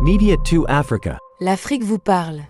Media 2 Africa. L'Afrique vous parle.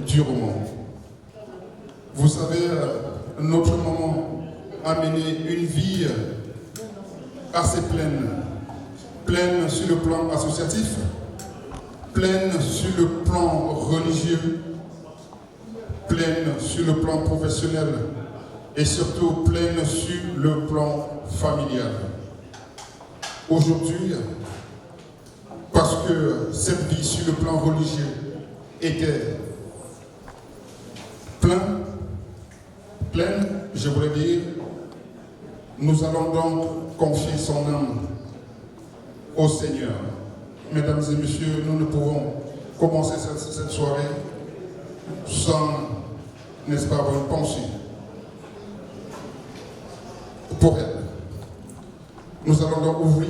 Durement. Vous savez, notre maman a mené une vie assez pleine sur le plan associatif, pleine sur le plan religieux, pleine sur le plan professionnel et surtout pleine sur le plan familial. Aujourd'hui, parce que cette vie sur le plan religieux était pleine, je voulais dire, nous allons donc confier son âme au Seigneur. Mesdames et messieurs, nous ne pouvons commencer cette soirée sans, n'est-ce pas, avoir une pensée pour elle. Nous allons donc ouvrir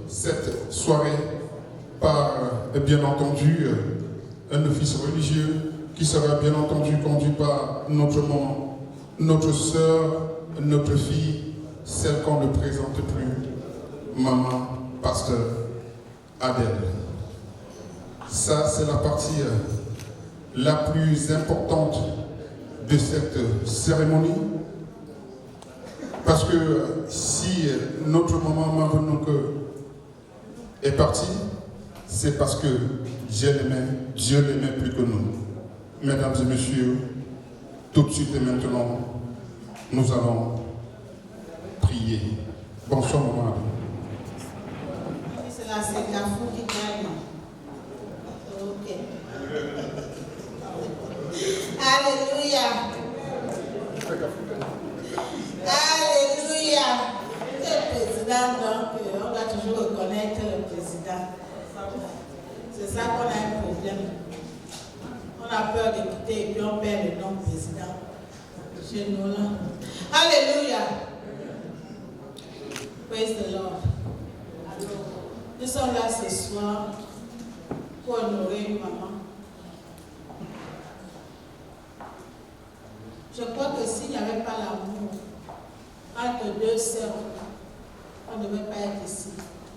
cette soirée par, bien entendu, un office religieux qui sera bien entendu conduit par notre maman, notre sœur, notre fille, celle qu'on ne présente plus, maman, pasteur Adèle. Ça, c'est la partie la plus importante de cette cérémonie. Parce que si notre maman Marvenonque est partie, c'est parce que Dieu l'aimait plus que nous. Mesdames et messieurs, tout de suite et maintenant, nous allons prier. Bonsoir, maman. C'est la Sécafou qui gagne. Ok. Alléluia. Alléluia. Le président, donc, on doit toujours reconnaître le président. C'est ça qu'on a un problème. On a peur de quitter et puis on perd le nom président. Chez nous là. Alléluia. Praise the Lord. Nous sommes là ce soir pour honorer maman. Je crois que s'il n'y avait pas l'amour entre deux sœurs, on ne devait pas être ici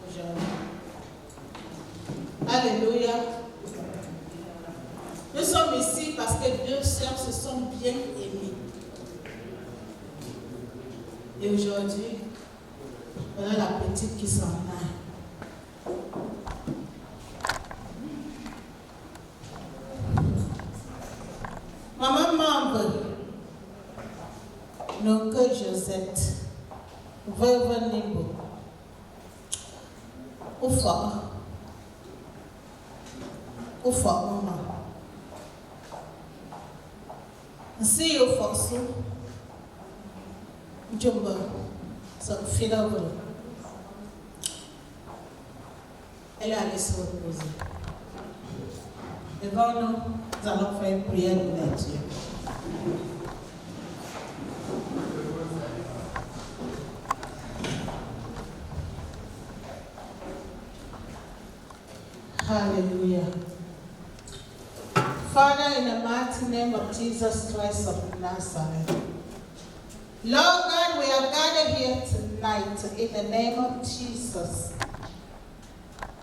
aujourd'hui. Alléluia. Nous sommes ici parce que deux sœurs se sont bien aimées. Et aujourd'hui, voilà la petite qui s'en a. Maman membre, non que Josette, veuve Nimbo, Oufa, maman. Si au force, Jumbo, son fidèle. Elle est allée se reposer. Devant nous, nous allons faire une prière de lecture. Hallelujah. Father, in the mighty name of Jesus Christ of Nazareth, Lord God, we are gathered here tonight in the name of Jesus.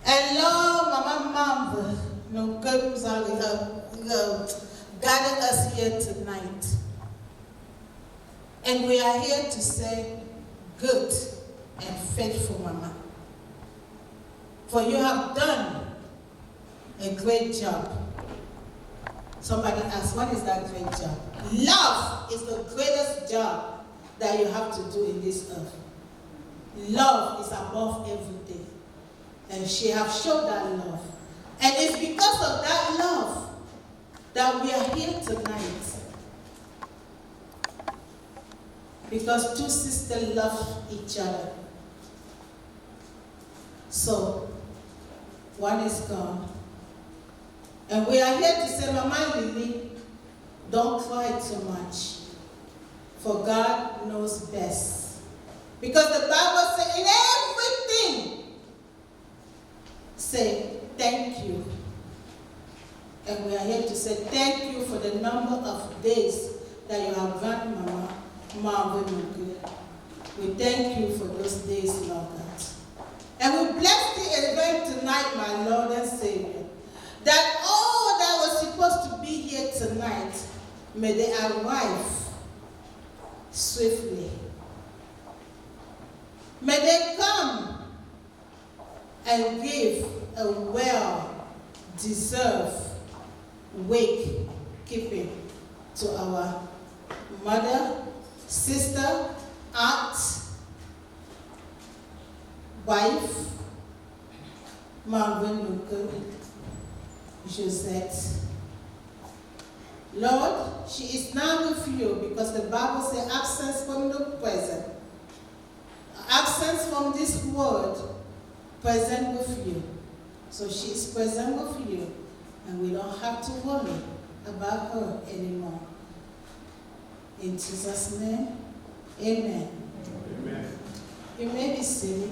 And Lord, Mama Mambo, no girls are gathered us here tonight. And we are here to say, good and faithful Mama. For you have done a great job. Somebody asked, what is that great job? Love is the greatest job that you have to do in this earth. Love is above everything. And she has shown that love. And it's because of that love that we are here tonight. Because two sisters love each other. So, one is gone. And we are here to say, Mama Lily, don't cry too much. For God knows best. Because the Bible says in everything, say thank you. And we are here to say thank you for the number of days that you have granted Mama Marvin. We thank you for those days, Lord God. And we bless the event tonight, my Lord and Savior, that all that was supposed to be here tonight, may they arrive swiftly. May they come and give a well-deserved wake keeping to our mother, sister, aunt, wife, Marvin Luke, Josette. Lord, she is now with you because the Bible says absence from the present. Absence from this world, present with you. So she is present with you, and we don't have to worry about her anymore. In Jesus' name, amen. Amen. You may be seated.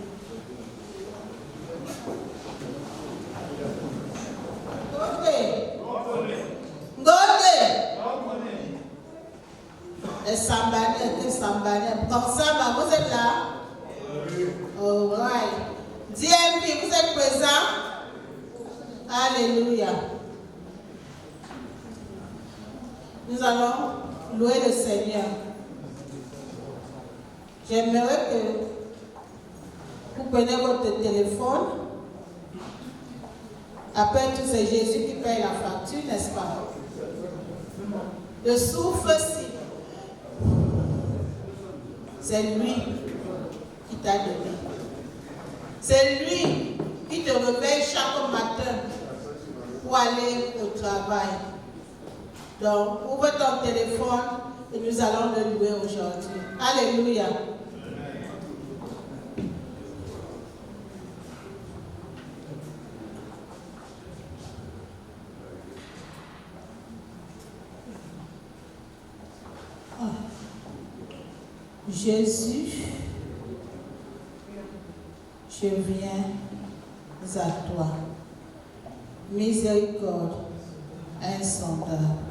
Sambane. Samba, vous êtes là? Oui. All right. DMP, vous êtes présent? Alléluia. Nous allons louer le Seigneur. J'aimerais que vous preniez votre téléphone. Après tout, c'est Jésus qui paye la facture, n'est-ce pas? Le souffle-ci, c'est lui qui t'a donné. C'est lui qui te réveille chaque matin pour aller au travail. Donc, ouvre ton téléphone et nous allons le louer aujourd'hui. Alléluia. Jésus, je viens à toi. Miséricorde insondable.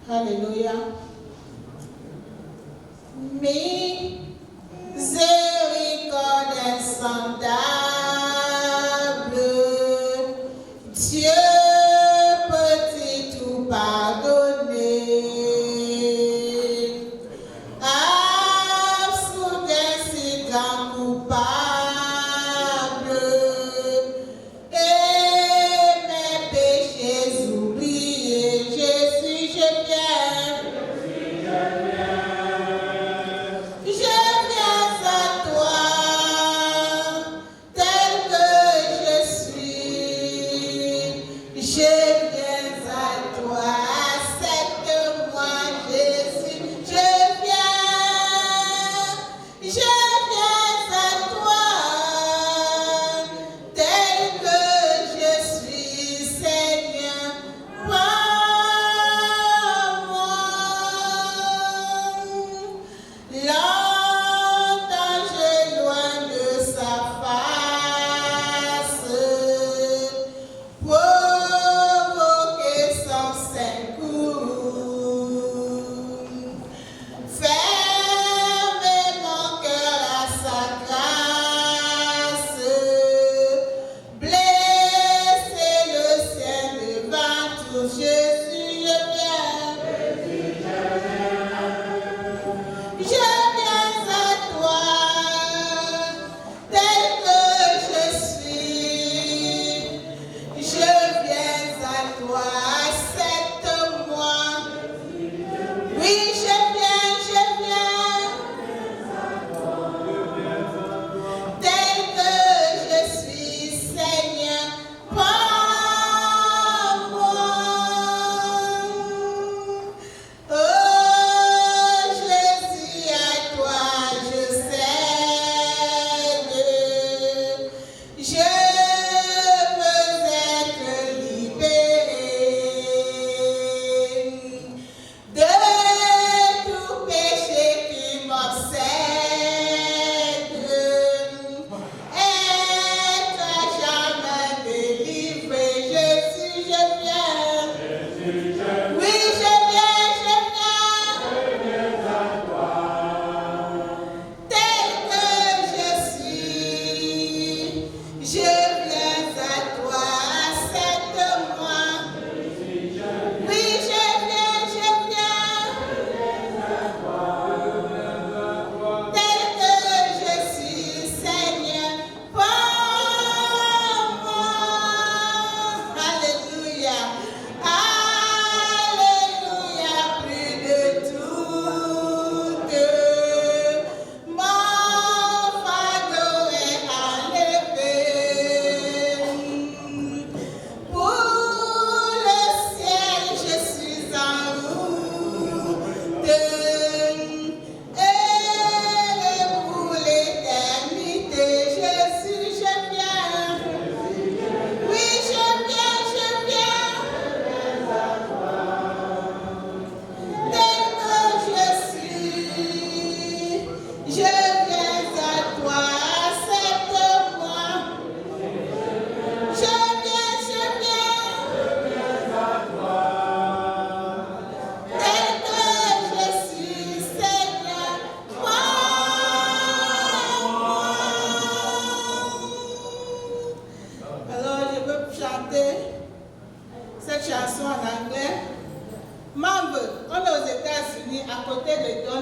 Alléluia. Miséricorde insondable. Dieu peut-il tout pardonner?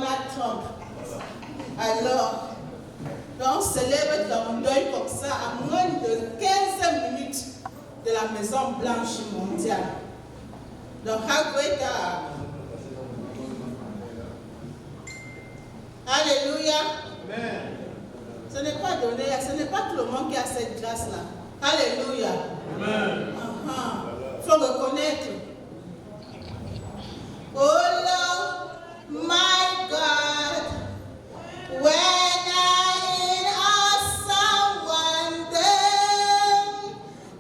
Donald Trump. Alors, on célèbre ton deuil comme ça à moins de 15 minutes de la Maison Blanche mondiale. Donc, how great are Alléluia. Amen. Ce n'est pas donné, ce n'est pas tout le monde qui a cette grâce-là. Alléluia. Amen. Il faut reconnaître. Oh Lord, my God, when I in awesome wonder,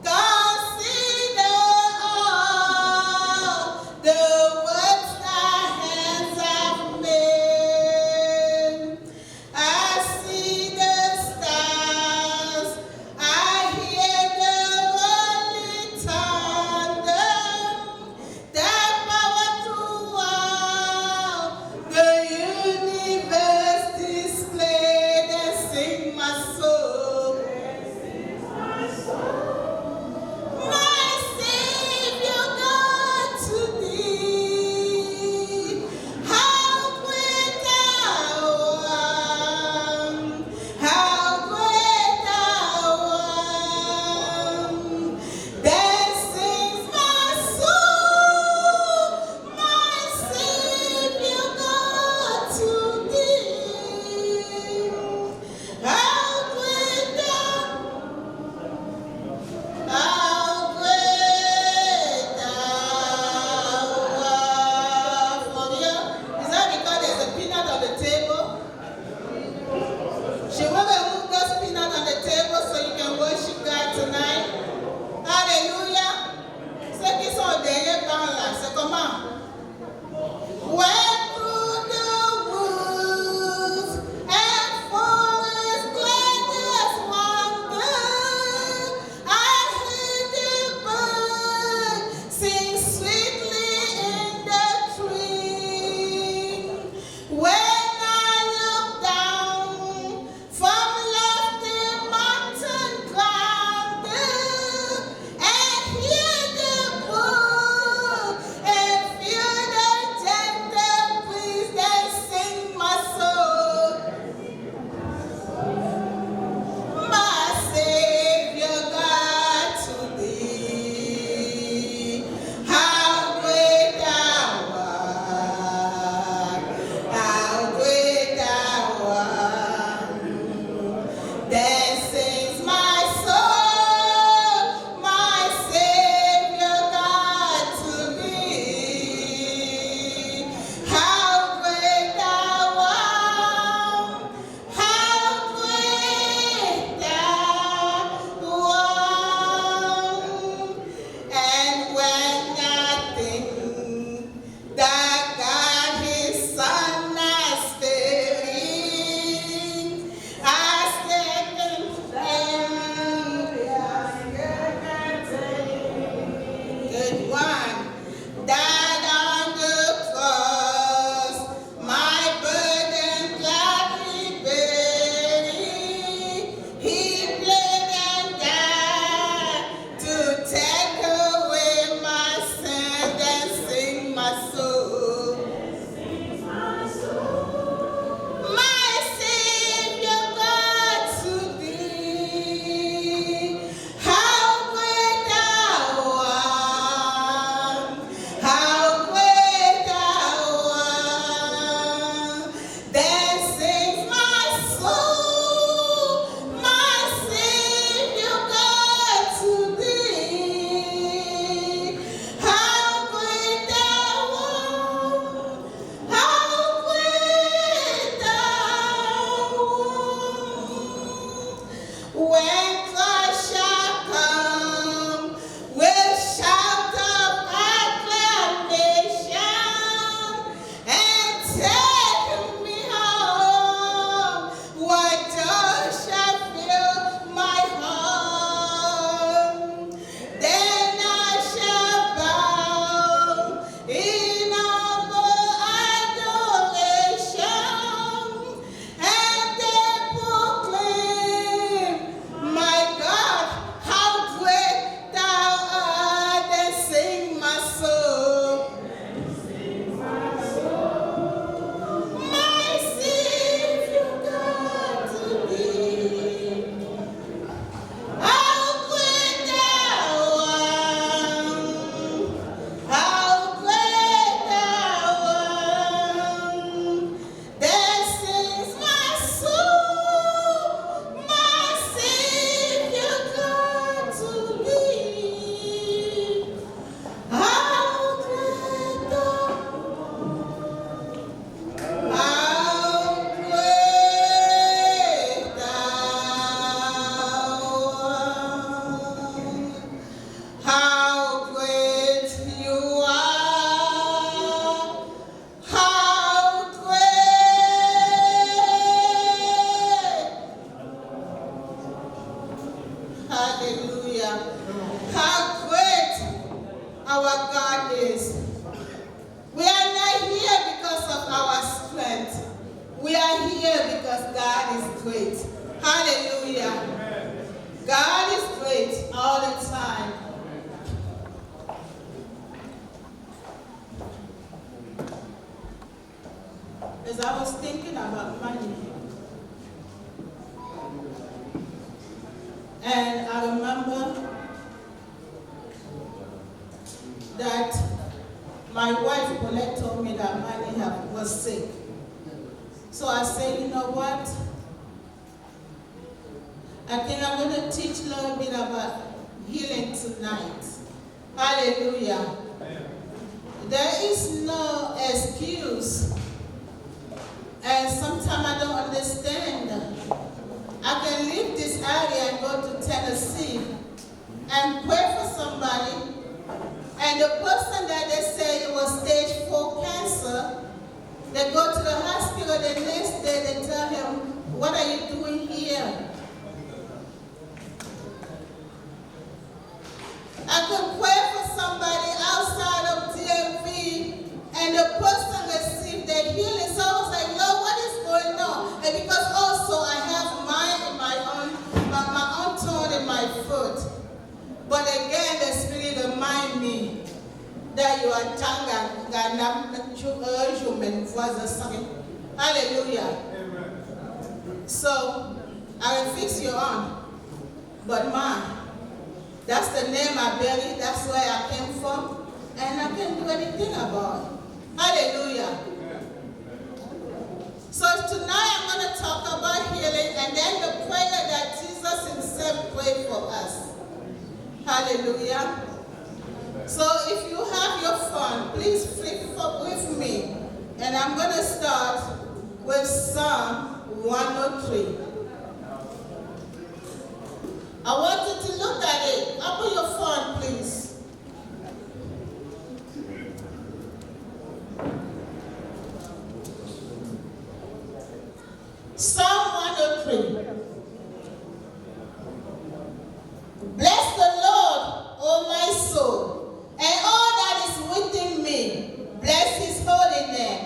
consider all the works thy hands have made. I see the stars, I hear the rolling thunder. We are here because God is great. Hallelujah. God is great all the time. As I was thinking about money, and I remember that my wife Colette told me that Manny was sick. So I said, you know what? I think I'm going to teach a little bit about healing tonight. Hallelujah. There is no excuse. And sometimes I don't understand. I can leave this area and go to Tennessee and pray for somebody, and the person that they say it was stage 4 cancer, they go to the hospital the next day, they tell him, what are you doing here? I can pray for somebody outside of DMV, and the person received their healing. So I was like, Lord, what is going on? And because also I have my own thorn in my foot. But again, the Spirit remind me that you are hallelujah. So I will fix your arm. But that's the name I bear. That's where I came from. And I can't do anything about it. Hallelujah. So tonight I'm going to talk about healing and then the prayer that Jesus himself prayed for us. Hallelujah. So if you have your phone, please flip up with me. And I'm going to start with Psalm 103. I want you to look at it. Open your phone, please. Psalm 103. Bless the Lord, O my soul, and all that is within me. Bless his holy name.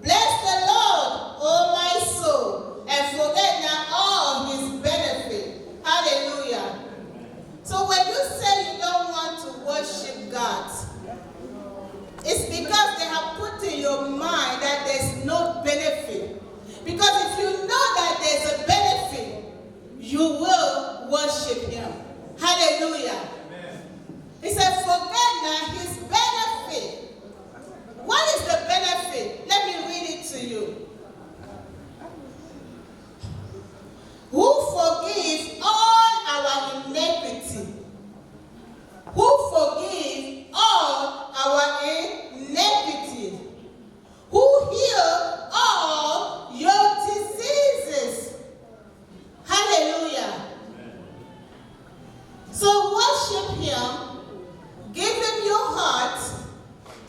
Bless the Lord, O my soul, and forget not all his benefit. Hallelujah. So when you say you don't want to worship God, it's because they have put in your mind that there's no benefit. Because if you know that there's a benefit, you will worship him. Hallelujah. Amen. He said, forget not his benefit. What is the benefit? Let me read it to you. Who forgives all our iniquity. Who forgives all our iniquity. Who heals all your diseases. Hallelujah. So worship him, give him your heart,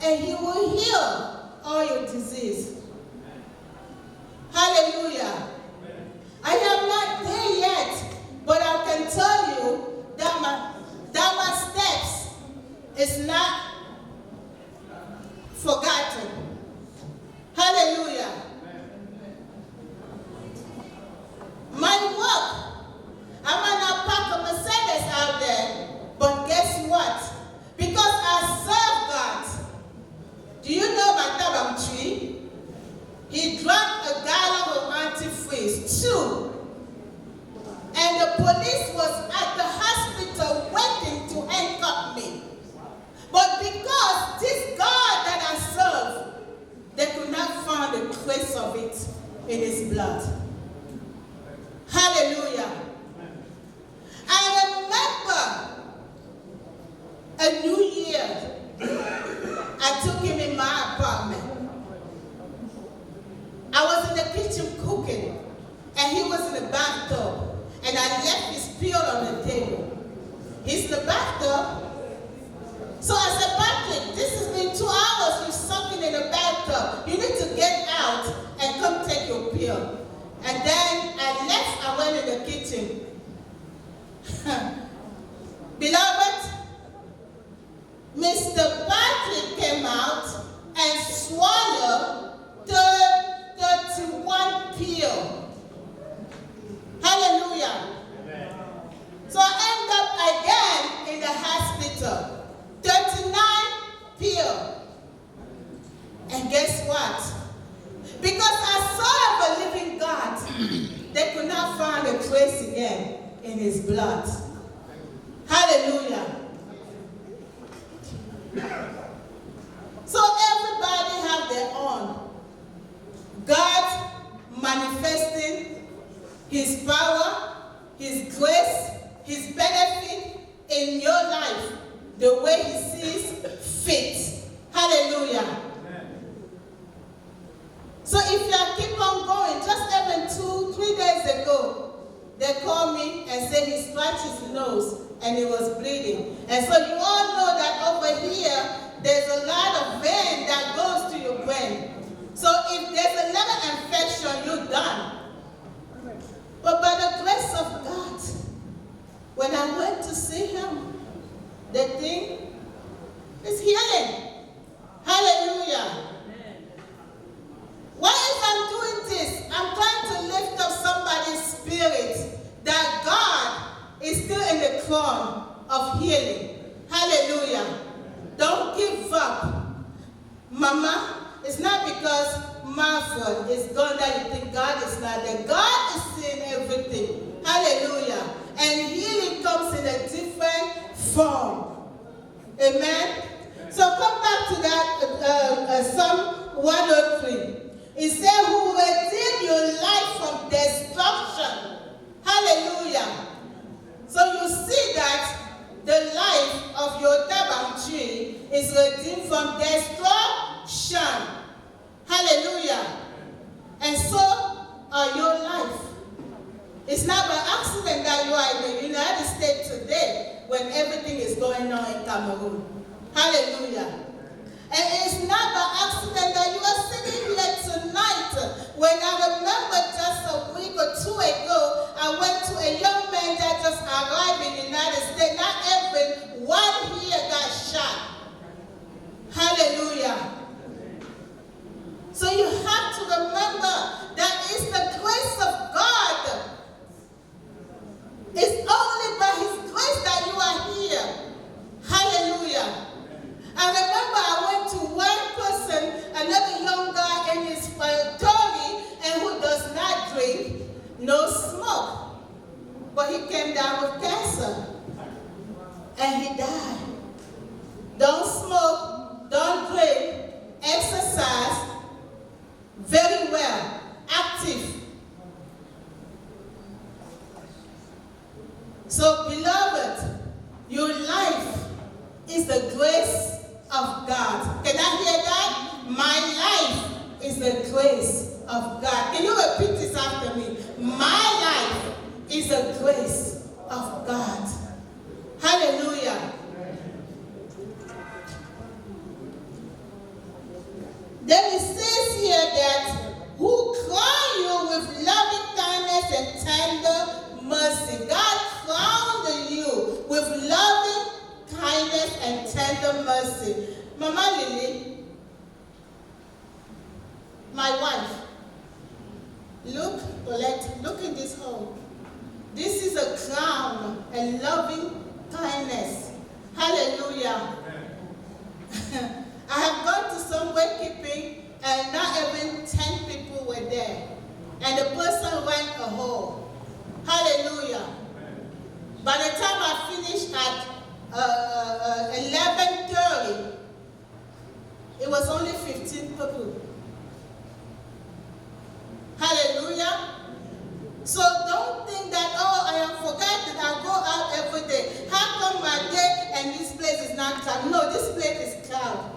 and he will heal all your disease. Hallelujah. I am not there yet, but I can tell you that my steps is not forgotten. Hallelujah. My work, I might not park a Mercedes out there, but guess what? Because I serve God. Do you know my Tabam tree? He drank a gallon of antifreeze, 2. And the police was at the hospital waiting to handcuff me. But because this God that I serve, they could not find a trace of it in his blood. Hallelujah. I remember a New Year. I took him in my apartment. I was in the kitchen cooking, and he was in the bathtub. And I left his pill on the table. He's in the bathtub. So I said, Patrick, this has been 2 hours you're sucking in the bathtub. You need to get out and come take your pill. And then I left, I went in the kitchen. Beloved, Mr. Patrick came out and swallowed 31 pure. Hallelujah. So I end up again in the hospital. 39 pure. And guess what? Because I serve a living God, they could not find a trace again in his blood. Hallelujah. So everybody have their own. God manifesting his power, his grace, his benefit in your life the way he sees fit. Hallelujah. So if you keep on going, just even 2-3 days ago, they called me and said he scratched his nose and he was bleeding. And so you all know that over here, there's a lot of vein that goes to your brain. So if there's a liver infection, you're done. But by the grace of God, when I went to see him, the thing is healing. Hallelujah. Why is I'm doing this? I'm trying to lift up somebody's spirit that God is still in the crown of healing. Hallelujah. Don't give up. Mama, it's not because Martha is gone that you think God is not there. God is seeing everything. Hallelujah. And healing comes in a different form. Amen. So come back to that Psalm 103. It says, who redeemed your life from destruction. Hallelujah. So you see that the life of your tabam tree is redeemed from destruction. Hallelujah. And so are your life. It's not by accident that you are in the United States today when everything is going on in Cameroon. Hallelujah. And it's not by accident that you are sitting here tonight. When I remember just a week or 2 ago, I went to a young man that just arrived in the United States. Not even one here got shot. Hallelujah. So you have to remember that it's the grace of God. It's only by his grace that you are here. Hallelujah. I remember I went to one person, another young guy in his 30s, and who does not drink, no smoke. But he came down with cancer. And he died. Don't smoke, don't drink, exercise, very well, active. So, beloved, your life is the grace of God. Can I hear that? My life is the grace of God. Can you repeat this after me? My life is the grace of God. Hallelujah. Then it says here that who crown you with loving kindness and tender mercy. God crowned you with loving kindness and tender mercy. Mama Lily, my wife, look in this home. This is a crown and loving kindness. Hallelujah. I have gone to some wakekeeping and not even 10 people were there. And the person went home. Hallelujah. By the time I finished at 11:30, it was only 15 people. Hallelujah. So don't think that, oh, I am forgotten, I go out every day. How come my day and this place is not crowded? No, this place is crowded.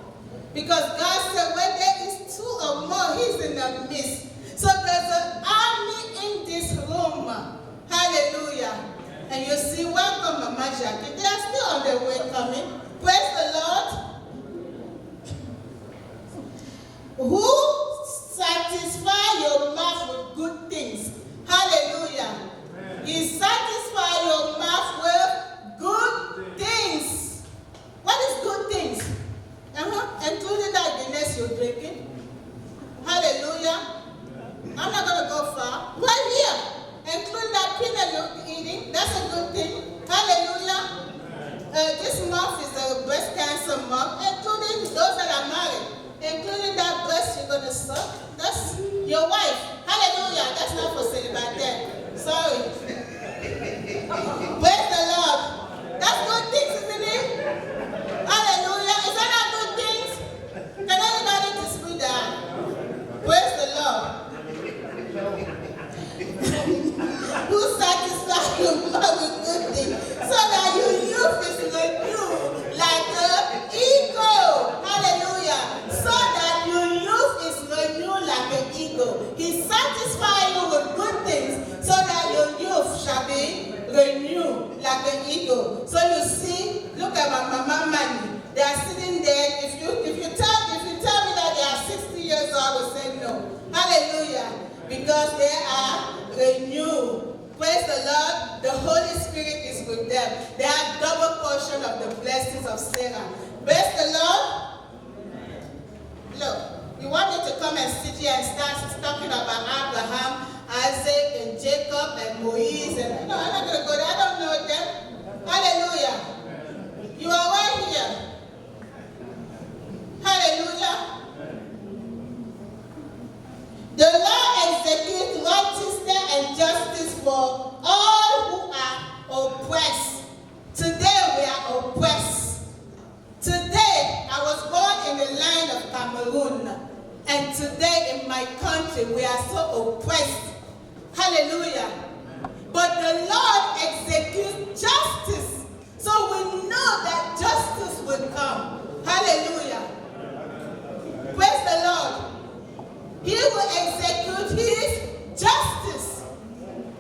Because God said where there is 2 or more, he's in the midst. So there's an army in this room. Hallelujah. And you see, welcome Mama Jackie. They are still on their way coming. Praise the Lord. Who satisfy your mouth with good things? Hallelujah. Amen. He satisfies your mouth with good things. What is good things? Including that Guinness you're drinking. Hallelujah. I'm not going to go peanut eating. That's a good thing. Hallelujah. This month is a breast cancer month, including those that are married, including that breast you're going to suck. That's your wife. Hallelujah. That's not for celibacy. Sorry. Praise the Lord. That's good things, isn't it? Hallelujah. Is that not good things? Can anybody dispute that? Praise the Lord. Who satisfies your mouth with good things so that your youth is renewed like an eagle. Hallelujah. So that your youth is renewed like an eagle. He satisfies you with good things so that your youth shall be renewed like an eagle. So you see, look at my mama money. They are sitting there. If you tell me that they are 60 years old, I will say no. Hallelujah. Because they are renewed. Praise the Lord. The Holy Spirit is with them. They have double portion of the blessings of Sarah. Praise the Lord. Look, you want me to come and sit here and start talking about Abraham, Isaac, and Jacob, and Moise, and no, I'm not going to go there. I don't know them. Hallelujah. You are right here. Hallelujah. The law executes righteousness and justice for all who are oppressed. Today we are oppressed. Today I was born in the land of Cameroon. And today in my country we are so oppressed. Hallelujah. But the Lord executes justice. So we know that justice will come. Hallelujah. Praise the Lord. He will execute his justice.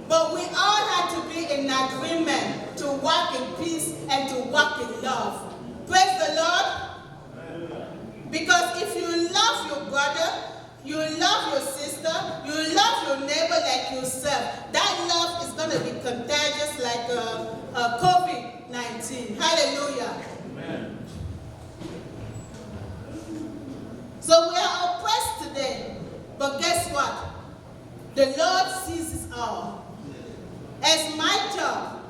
But we all have to be in agreement to walk in peace and to walk in love. Praise the Lord. Because if you love your brother, you love your sister, you love your neighbor like yourself, that love is going to be contagious like COVID-19. Hallelujah. Amen. So we are oppressed today. But guess what? The Lord sees it all. As my job,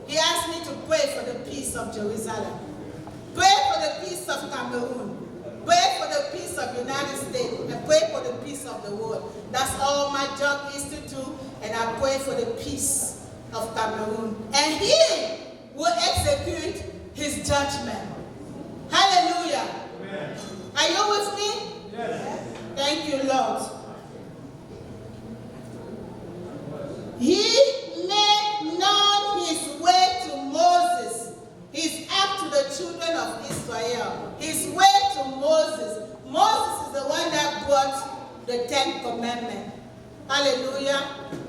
He asked me to pray for the peace of Jerusalem. Pray for the peace of Cameroon. Pray for the peace of the United States. And pray for the peace of the world. That's all my job is to do. And I pray for the peace of Cameroon. And He will execute His judgment. Hallelujah. Amen. Are you with me? Yes. Thank you, Lord. He made known His way to Moses, His act to the children of Israel. His way to Moses. Moses is the one that brought the 10 Commandments. Hallelujah.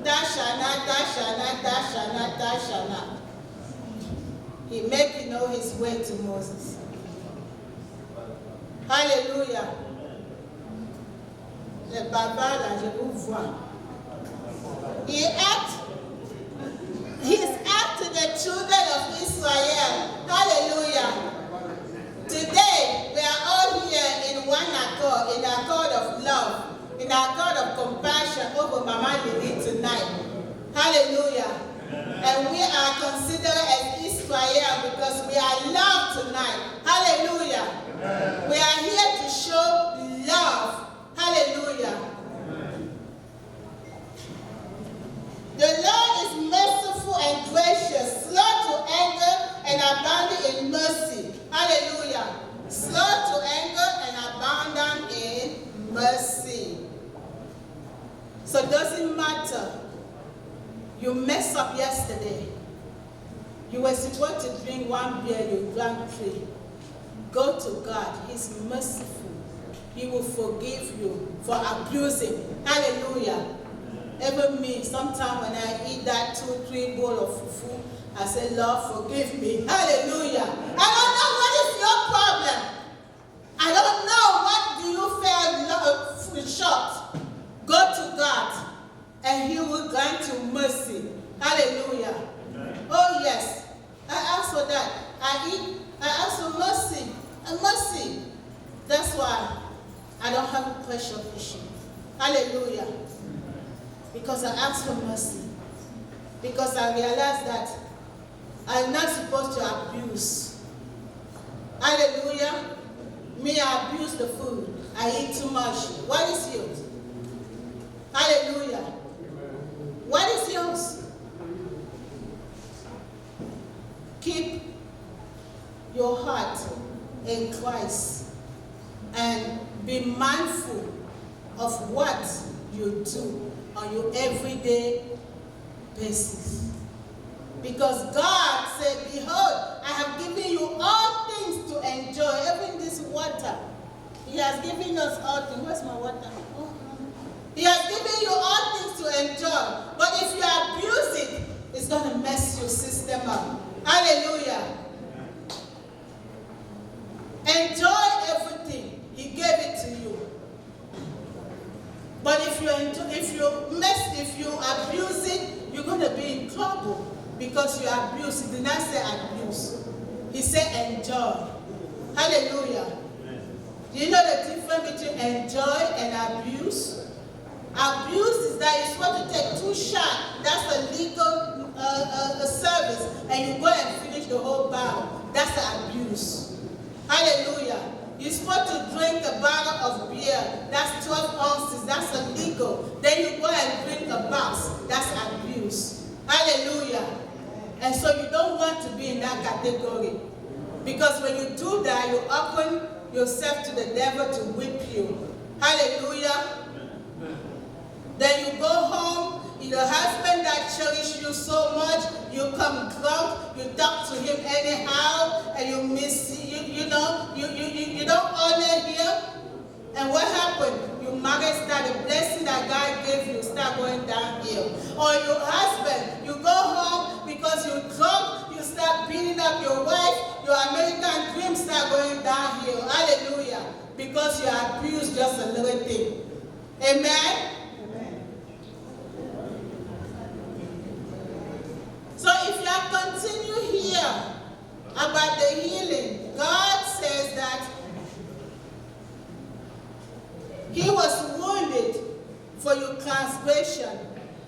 Thou shalt not, thou shalt not, thou shalt not, thou shalt not. He made know His way to Moses. Hallelujah. Le baba là, je vous vois. He acted to the children of Israel. Hallelujah. Today, we are all here in one accord, in accord of love, in accord of compassion over Mama Lily tonight. Hallelujah. And we are considered as Israel because we are loved tonight. Hallelujah. We are here to show love. Hallelujah. The Lord is merciful and gracious, slow to anger and abounding in mercy. Hallelujah. Slow to anger and abounding in mercy. So it doesn't matter. You messed up yesterday. You were supposed to drink 1 beer, you drank 3. Go to God. He's merciful. He will forgive you for abusing. Hallelujah. Even me, sometimes when I eat that 2-3 bowl of fufu, I say, Lord, forgive me. Hallelujah. I don't know what is your problem. I don't know what do you feel short. Go to God, and He will grant you mercy. Hallelujah. Oh yes, I ask for that. I ask for mercy and mercy. That's why I don't have a pressure issue. Hallelujah. Because I ask for mercy. because I realized that I'm not supposed to abuse. Hallelujah. Me, I abuse the food. I eat too much. What is yours? Hallelujah. What is yours? Keep your heart in Christ and be mindful of what you do on your everyday basis. Because God said, behold, I have given you all things to enjoy, even this water. He has given us all things. Where's my water? Oh. He has given you all things to enjoy. But if you abuse it, it's going to mess your system up. Hallelujah. Enjoy everything. He gave it to you. But if you abuse it, you're going to be in trouble because you abuse. He did not say abuse. He said enjoy. Hallelujah. Do you know the difference between enjoy and abuse? Abuse is that you're supposed to take 2 shots. That's a legal service. And you go and finish the whole barrel. That's abuse. Hallelujah. You're supposed to drink a bottle of beer. That's 12 ounces. That's illegal. Then you go and drink a box. That's abuse. Hallelujah. And so you don't want to be in that category. Because when you do that, you open yourself to the devil to whip you. Hallelujah. Then you go home, your husband that cherishes you so much, you come drunk, you talk to him anyhow, and you miss, you don't honor him. And what happened? Your marriage started, the blessing that God gave you start going downhill. Or your husband, you go home because you're drunk, you start beating up your wife, your American dream start going downhill. Hallelujah. Because you abuse just a little thing. Amen? So if you continue here about the healing, God says that He was wounded for your transgression.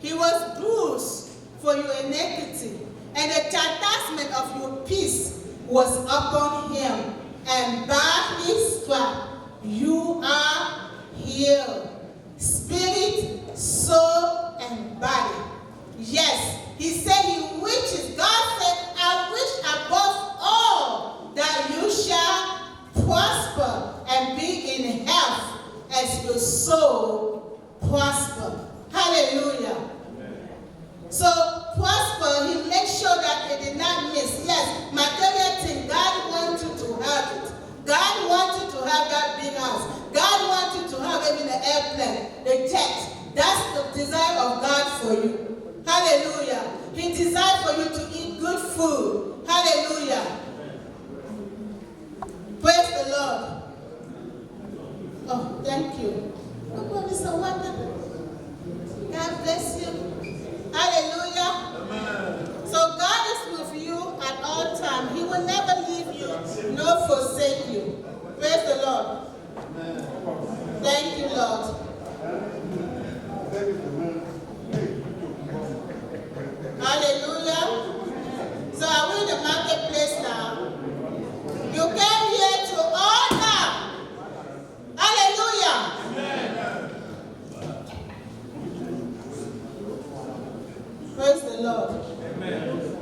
He was bruised for your iniquity. And the chastisement of your peace was upon Him. And by His stripes you are healed. Spirit, soul, and body. Yes. He said He wishes, God said, I wish above all that you shall prosper and be in health as your soul prosper. Hallelujah. Amen. So prosper, He makes sure that He did not miss. Yes, material thing, God wants you to have it. God wants you to have that big house. God wants you to have even the airplane, the jet. That's the desire of God for you. Hallelujah. He desired for you to eat good food. Hallelujah. Praise the Lord. Oh, thank you. Oh, Mr. Wanda. God bless you. Hallelujah. Amen. So God is with you at all times. He will never leave you nor forsake you. Praise the Lord. Amen. Thank you, Lord. Hallelujah. So are we in the marketplace now? You came here to honor. Hallelujah. Amen. Praise the Lord. Amen.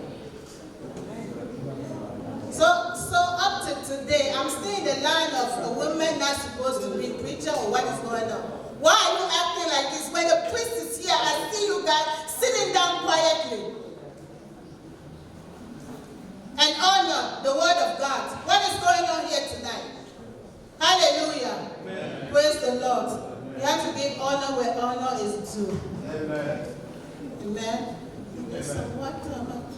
So up to today, I'm still in the line of a woman not supposed to be preacher or what is going on. Why are you acting like this? When the priest is here, I see you guys sitting down quietly and honor the word of God. What is going on here tonight? Hallelujah. Amen. Praise the Lord. Amen. You have to give honor where honor is due. Amen. Amen.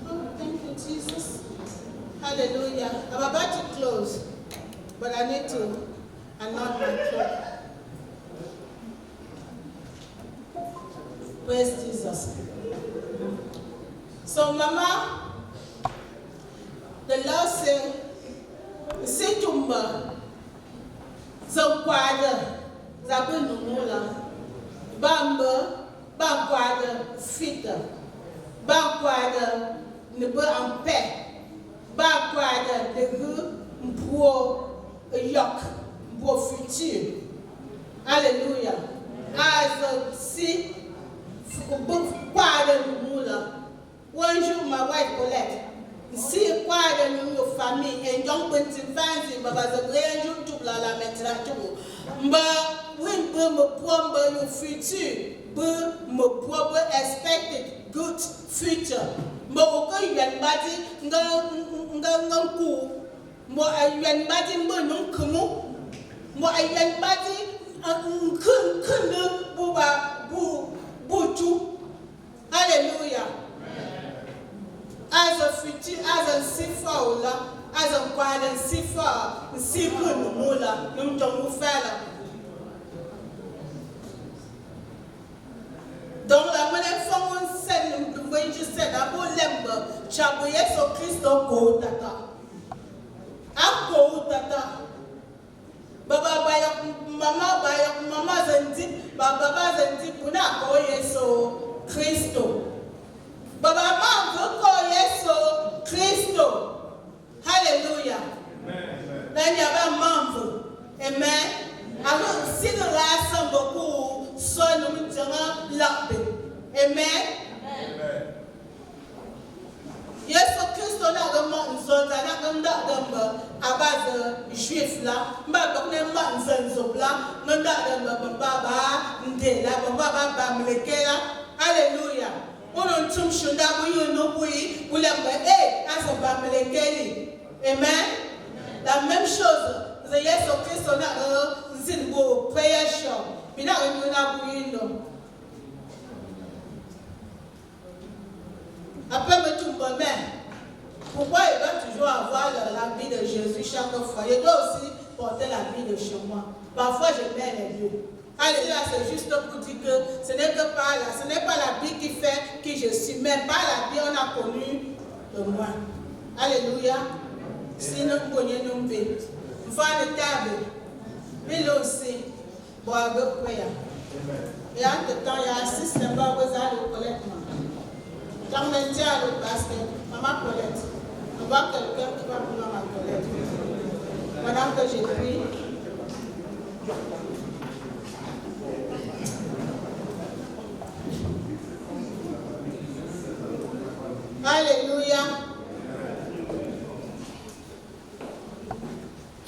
Oh, thank you, Jesus. Hallelujah. I'm about to close, but I need to anoint my cloak. Praise Jesus. So, Mama, the Lord said, "Situmba, Zamkwada, Zabunumula, Bamba, Bamkwada, Fita." ba kwa de ne be en paix ba kwa de pour yok pour futur. Alléluia. As si kwa de mula. One jour ma wife Colette si kwa de nous famille et donc petit fancy baba za grand jour tout la mettra tout. Mba win be me prombe le futur be me prombe expected good future. Mba ko yan bati nga ku mo yan bati mba non kumu mo yan bati kun buba bu tu. Alléluia. As a futur as a sifa ola as a kwalen sifa sifa mula num jongu fala. Donc la monnaie fond scène de voyage c'est d'abord lemba chabu Yesu Kristo ko tata. Ako tata. Baba baya mama zanti baba zanti puna ko Yesu Kristo. Baba ma ko Yesu Kristo. Hallelujah. Then you have a month. Amen. Alors si nous laissons beaucoup soit nous disons l'abbe. Amen. Yesu Kristo na gama nzonza na ganda gamba à base juif là, mba bakne ma nzonzo là, nganda gamba baba ndela baba bamlekela. Alléluia. On tum shunda buyu no bui ulamba asa bamlekeli. Amen. La même chose. The Yesu Kristo na zinbo prayer show. Bina na buyu no. Après, me tout pourquoi il va toujours avoir l'habit de Jésus chaque fois? Il doit aussi porter l'habit de chez moi. Parfois, je mets les deux. Alléluia, c'est juste pour dire que ce n'est que pas là, ce n'est pas l'habit qui fait qui je suis, mais par l'habit on a connu de moi. Alléluia. Si nous connaissons nos vies, nous faisons des tables, mais là aussi, boire de prière. Et entre temps, il y a 6 semaines, vous allez au collectement. Quand on tient le basket, maman Colette, on voit quelqu'un qui va prendre ma Colette. Pendant que j'ai pris, alléluia.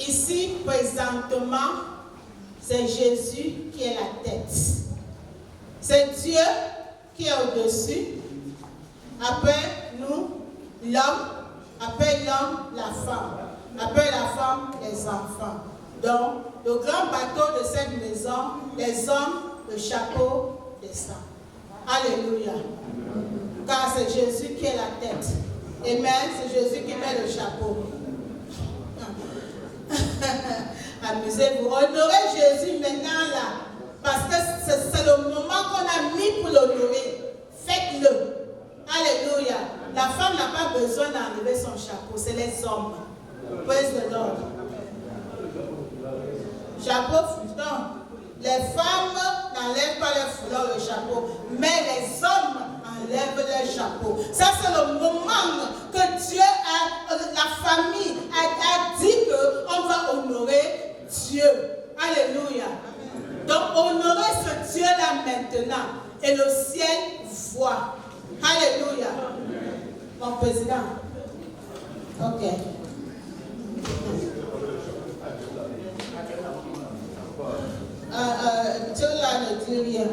Ici, présentement, c'est Jésus qui est la tête. C'est Dieu qui est au-dessus. Après nous, l'homme, après l'homme, la femme. Après la femme, les enfants. Donc, le grand bateau de cette maison, les hommes, le chapeau, les sangs. Alléluia. Car c'est Jésus qui est la tête. Amen. C'est Jésus qui met le chapeau. Amusez-vous. Honorez Jésus maintenant là. Parce que c'est le moment qu'on a mis pour l'honorer. Faites-le. Alléluia. La femme n'a pas besoin d'enlever son chapeau, c'est les hommes. Praise the Lord. Chapeau foulant. Les femmes n'enlèvent pas leur foulard, le chapeau, mais les hommes enlèvent leur chapeau. Ça, c'est le moment que Dieu la famille a dit qu'on va honorer Dieu. Alléluia. Donc, honorer ce Dieu-là maintenant. Et le ciel voit. Alléluia. Mon président. Ok. Dieu là ne dit rien.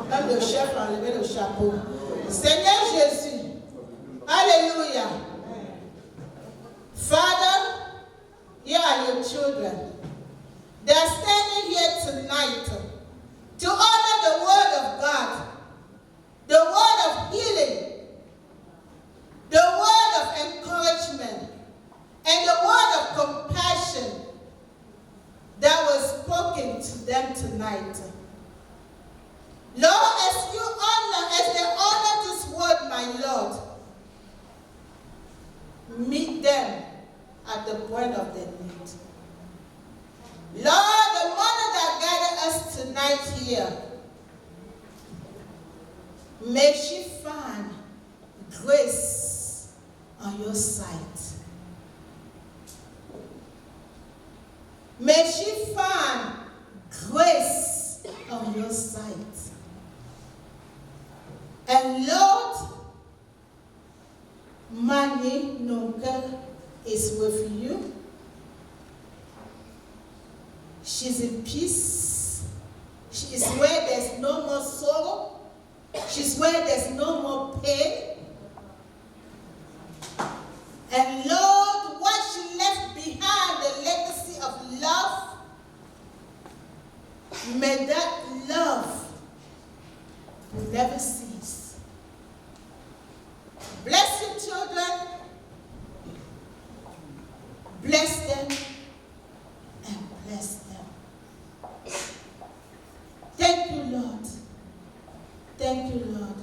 Même le chef a enlevé le chapeau. Seigneur Jésus. Alléluia. Father, here are your children. They are standing here tonight to honor the word of God. The word of healing, the word of encouragement, and the word of compassion that was spoken to them tonight. Lord, as they honor this word, my Lord, meet them at the point of their need. Lord, the mother that gathered us tonight here, may she find grace on your side. May she find grace on your side. And Lord, Mani Nonkel is with you. She's in peace. She is where there's no more sorrow. She's where there's no more pain. And Lord, what she left behind, the legacy of love, may that love never cease. Bless your children. Bless them and bless them. Thank you, Lord. Thank you, Lord.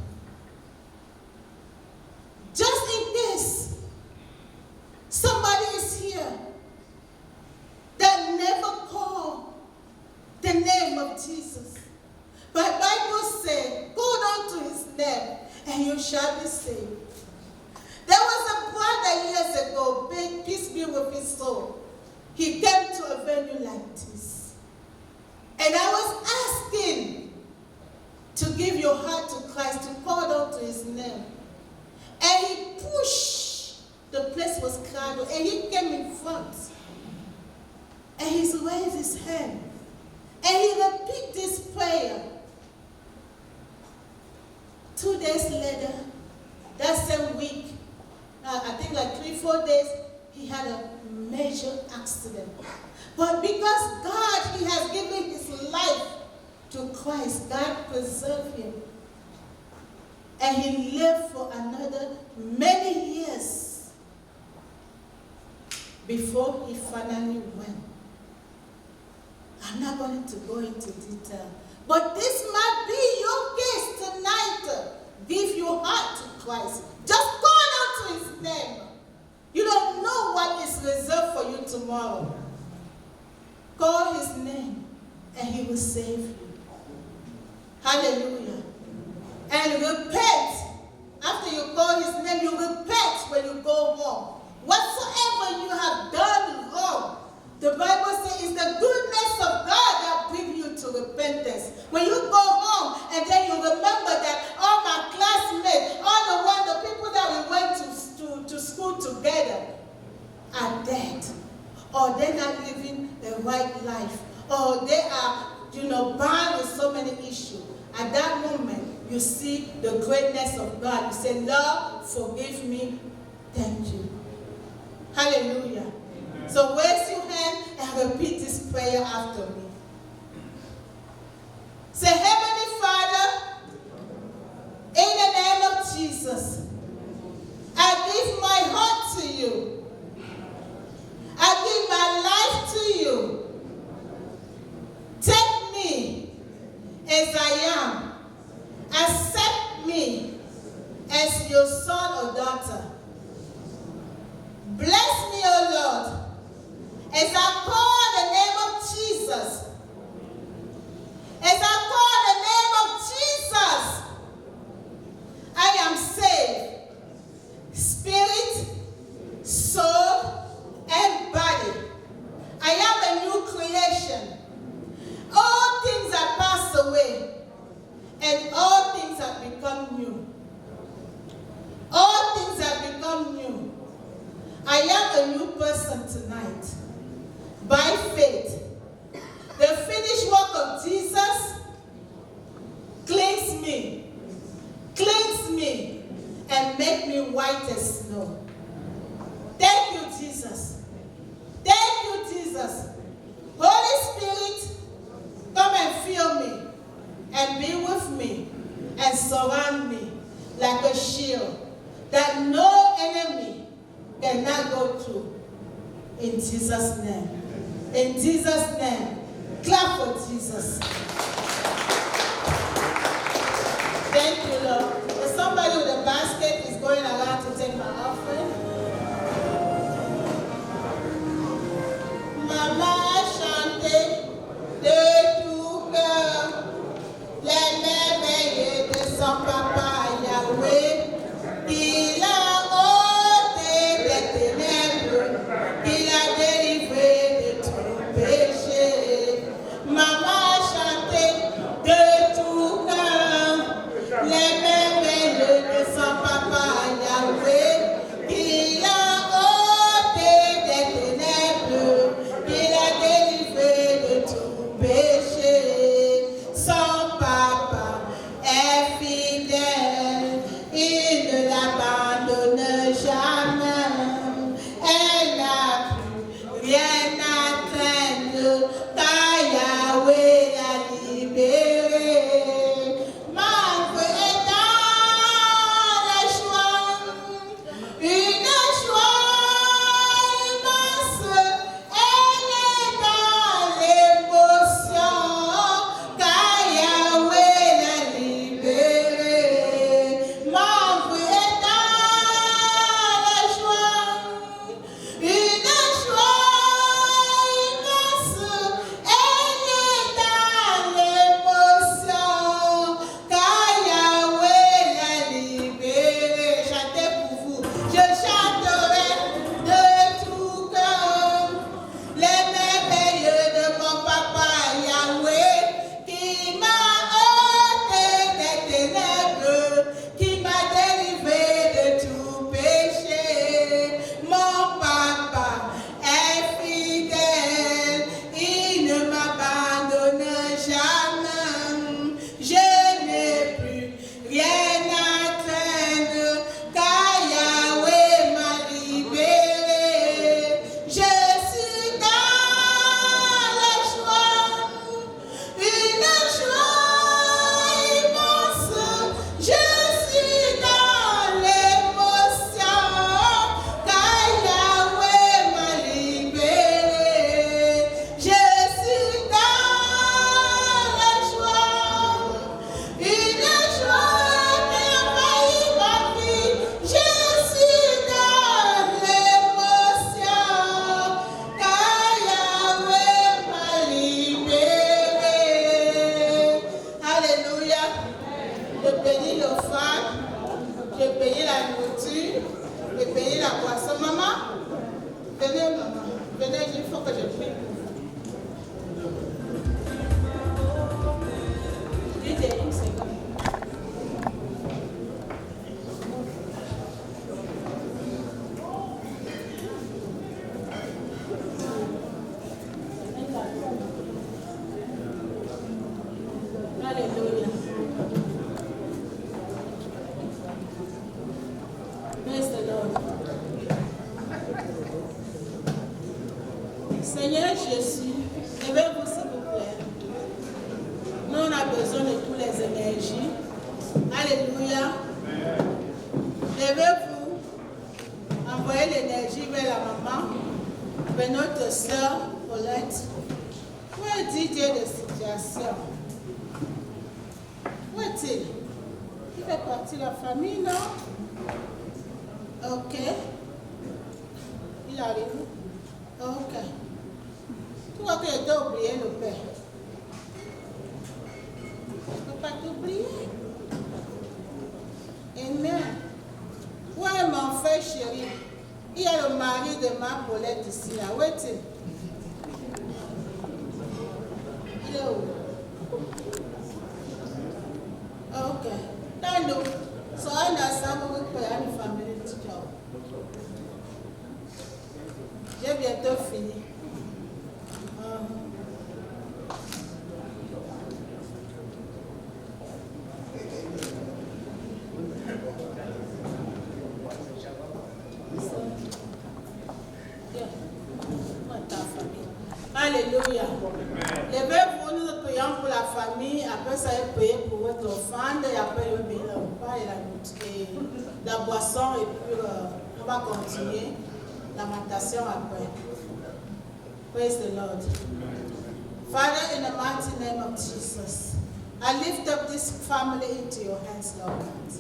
Just in case somebody is here that never called the name of Jesus, but Bible says, hold on to his name and you shall be saved. There was a brother years ago, may peace be with his soul. He came to a venue like this. And I was asking to give your heart to Christ, to call on to his name. And he pushed, the place was crowded, and he came in front. And he raised his hand. And he repeated this prayer. 2 days later, that same week, I think like 3-4 days, he had a major accident. But because God, he has given his life to Christ, God preserved him. And he lived for another many years before he finally went. I'm not going to go into detail. But this might be your case tonight. Give your heart to Christ. Just call out to his name. You don't know what is reserved for you tomorrow. Call his name and he will save you. Hallelujah. And repent. After you call his name, you repent when you go home. Whatsoever you have done wrong, the Bible says it's the goodness of God that brings you to repentance. When you go home and then you remember that all my classmates, all the people that we went to school together are dead. Or they're not living a right life. Or they are, bound with so many issues. At that moment, you see the greatness of God. You say, Lord, forgive me. Thank you. Hallelujah. Amen. So raise your hand and repeat this prayer after me. Say, Heavenly Father, in the name of Jesus, I give my heart to you. I give my life to you. Take me as I am. Accept me as your son or daughter. Bless me, O Lord, as I call the name of Jesus. As I call the name of Jesus, I am saved. Spirit, soul, and body. I am a new creation. All things are passed away, and all things have become new. All things have become new. I am a new person tonight. By faith, the finished work of Jesus cleanse me, and make me white as snow. Thank you, Jesus. Thank you, Jesus. Holy Spirit, come and fill me, and be with me, and surround me like a shield that no enemy cannot go through. In Jesus' name. In Jesus' name. Clap for Jesus. Thank you, Lord. If somebody with a basket is going around to take my offering. Mama chante de tout cœur les merveilles de son papa Yahweh qui Seigneur Jésus, levez-vous s'il vous plaît. Nous, on a besoin de toutes les énergies. Alléluia. Levez-vous. Envoyez l'énergie vers la maman, vers notre sœur Paulette. Où est Didier de situation? Où est-il? Il fait partie de la famille, non? Ok. Il arrive. Ok. Tu vois que je t'ai oublié le père. Je ne peux pas t'oublier. Amen. Où est mon frère chéri? Il y a le mari de ma Paulette ici, là. Où est-il? Il est où? Ok. Dans nous, so I understand we pray une famille de job. J'ai bientôt fini. Alléluia. Levez-vous, nous prions pour la famille. Après ça, vous priez pour votre offrande. Et après, vous priez le repas et la boisson. Et puis, on va continuer lamentation après. Praise the Lord. Father, in the mighty name of Jesus, I lift up this family into your hands, Lord God.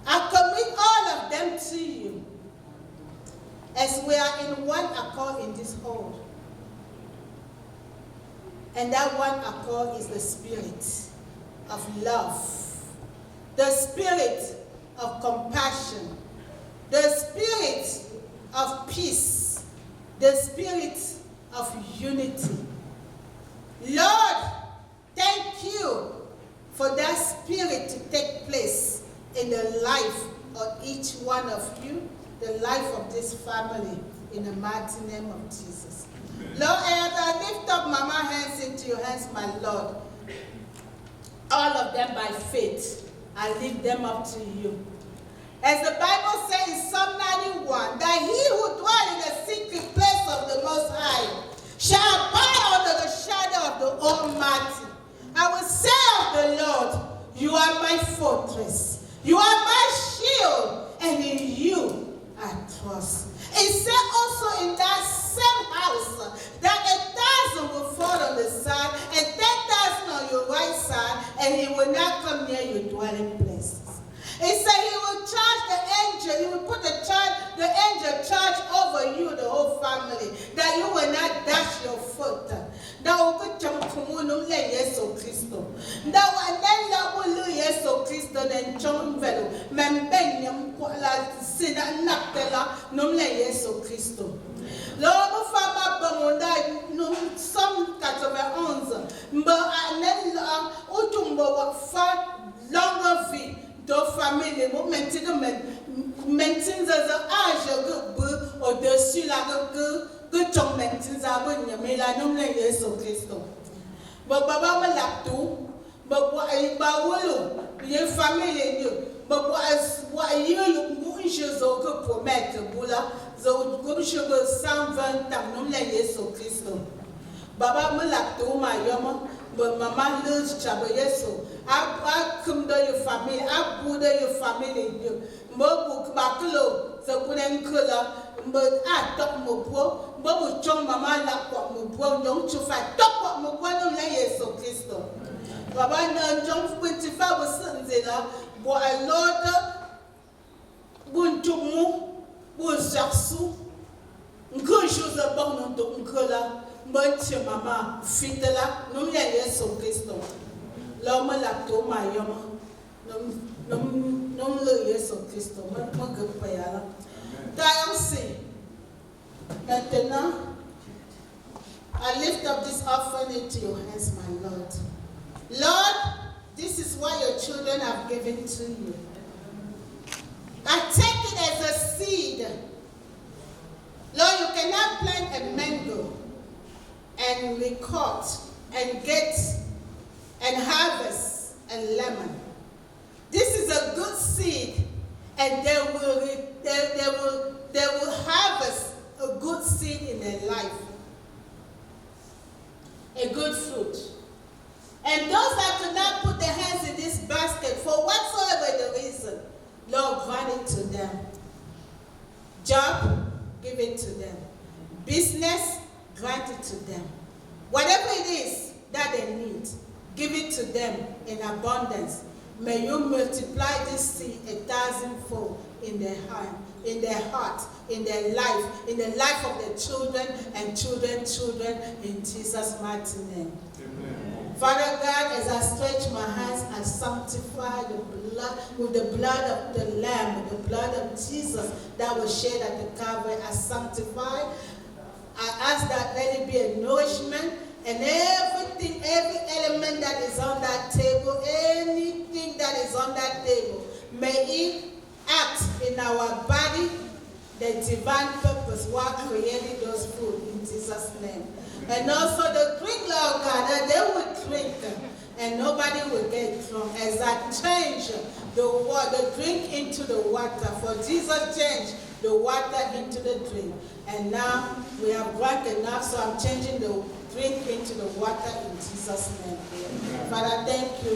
I commit all of them to you as we are in one accord in this hall. And that one accord is the spirit of love, the spirit of compassion, the spirit of peace, the spirit of unity. Lord, thank you for that spirit to take place in the life of each one of you, the life of this family, in the mighty name of Jesus. Lord, as I lift up Mama's hands into your hands, my Lord, all of them by faith, I lift them up to you. As the Bible says in Psalm 91, that he who dwells in the secret place of the Most High shall abide under the shadow of the Almighty. I will say of the Lord, you are my fortress, you are my shield, and in you I trust. It said also in that same house that 1,000 will fall on the side and 10,000 on your right side, and he will not come near your dwelling places. It said he will charge the angel, he will put the angel charge over you, the whole family, that you will not dash your foot. That will put your communum Yesu Christo. That will then Yesu Christo and John Velo, Membenium, Sina Napela, Numle Yesu Christo. Lord, Fama Bamunda, some 91, but I never Utumbo far longer vie. Deux familles, vous maintenez âge au-dessus là que tu maintiens à venir, mais la nom de Jésus Christ. Baba me l'a tout, baba il famille baba Jésus que promettre pour là, comme je veux 120 ans nom de Jésus Christ. Baba me l'a tout ma yama. But Mama loves Chabayeso. I come to your family, I put your family. Mobu Baklo, the Punan Kula, but I talk Mopo, Bobu Chong Mama Lapwa Mopo, don't you fight, talk what Mopo Yeso Christo. Baba John 25 was Sunzilla, but I Lord Buntumu, Bunsasu, good shoes about Nkola. Monsieur Mama, fidèle, nous y a Yesu Christ. L'homme l'a tout maillot, nous le Yesu Christ. Moi que payala. D'ailleurs, maintenant, I lift up this offering into your hands, my Lord. Lord, this is what your children have given to you. I take it as a seed. Lord, you cannot plant a mango and record and get and harvest a lemon. This is a good seed, and they will harvest a good seed in their life. A good fruit. And those that could not put their hands in this basket for whatsoever the reason, Lord, grant it to them. Job, give it to them. Business, grant it to them. Whatever it is that they need, give it to them in abundance. May you multiply this seed 1,000-fold in their hand, in their heart, in their life, in the life of their children and children, in Jesus' mighty name. Amen. Father God, as I stretch my hands, I sanctify the blood with the blood of the Lamb, with the blood of Jesus that was shed at the Calvary. I sanctify. I ask that let it be a nourishment. And everything, every element that is on that table, anything that is on that table, may it act in our body the divine purpose while creating those food in Jesus' name. And also the drink, Lord God, that they will drink and nobody will get drunk. As I change the drink into the water, for Jesus changed the water into the drink. And now we have drunk enough, so I'm changing the drink into the water in Jesus' name. Father, thank you.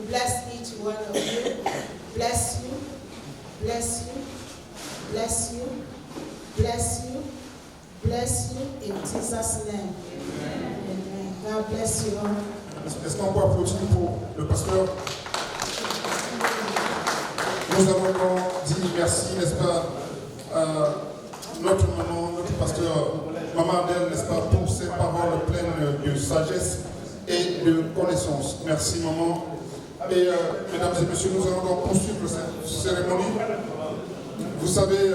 Bless each one of you. Bless you. In Jesus' name. Amen. God bless you all. Est-ce qu'on peut applaudir pour le pasteur? Nous avons dit merci, n'est-ce pas, à notre maman, notre pasteur, Maman Adèle, n'est-ce pas, pour ces paroles pleines de sagesse et de connaissance. Merci, maman. Et mesdames et messieurs, nous allons donc poursuivre cette cérémonie. Vous savez,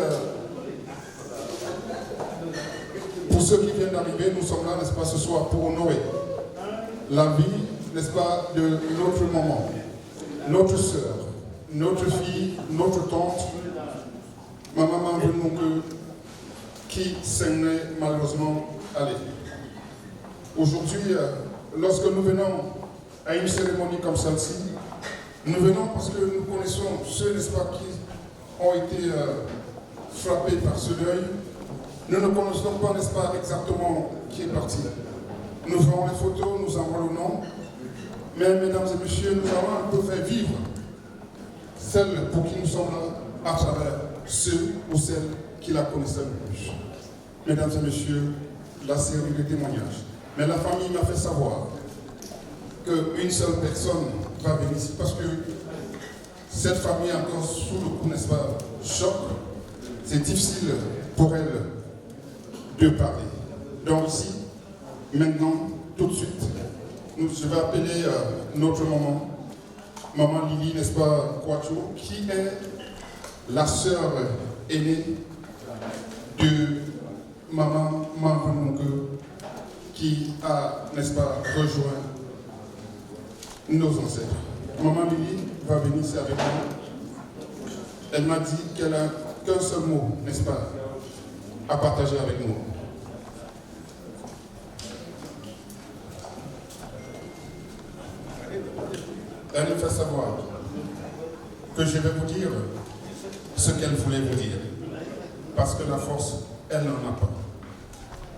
pour ceux qui viennent d'arriver, nous sommes là, n'est-ce pas, ce soir pour honorer la vie, n'est-ce pas, de notre maman, notre sœur, notre fille, notre tante, maman Venongue, qui s'en est malheureusement allée. Aujourd'hui, lorsque nous venons à une cérémonie comme celle-ci, nous venons parce que nous connaissons ceux, n'est-ce pas, qui ont été frappés par ce deuil. Nous ne connaissons pas, n'est-ce pas, exactement qui est parti. Nous verrons les photos, nous avons le nom. Mais, mesdames et messieurs, nous allons un peu faire vivre celle pour qui nous sommes là, à travers ceux ou celles qui la connaissaient le plus. Mesdames et messieurs, la série de témoignages. Mais la famille m'a fait savoir qu'une seule personne va venir ici parce que cette famille est encore sous le coup, n'est-ce pas, choc. C'est difficile pour elle de parler. Donc ici, maintenant, tout de suite, je vais appeler notre maman, maman Lily, n'est-ce pas, Kouacho, qui est la sœur aînée de maman Manvanongue, qui a, n'est-ce pas, rejoint nos ancêtres. Maman Lily va venir ici avec nous. Elle m'a dit qu'elle n'a qu'un seul mot, n'est-ce pas, à partager avec nous. Elle nous fait savoir que je vais vous dire ce qu'elle voulait vous dire. Parce que la force, elle n'en a pas.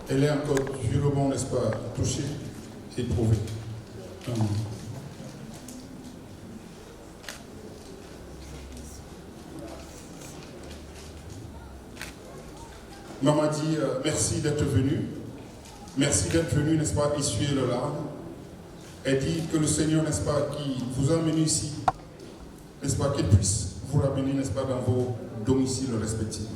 Elle est encore durement, n'est-ce pas, touchée, éprouvée. Amen. Maman dit merci d'être venu. Merci d'être venu, n'est-ce pas, essuyer le larmes. Elle dit que le Seigneur, n'est-ce pas, qui vous a amené ici, n'est-ce pas, qu'il puisse vous ramener, n'est-ce pas, dans vos domiciles respectifs.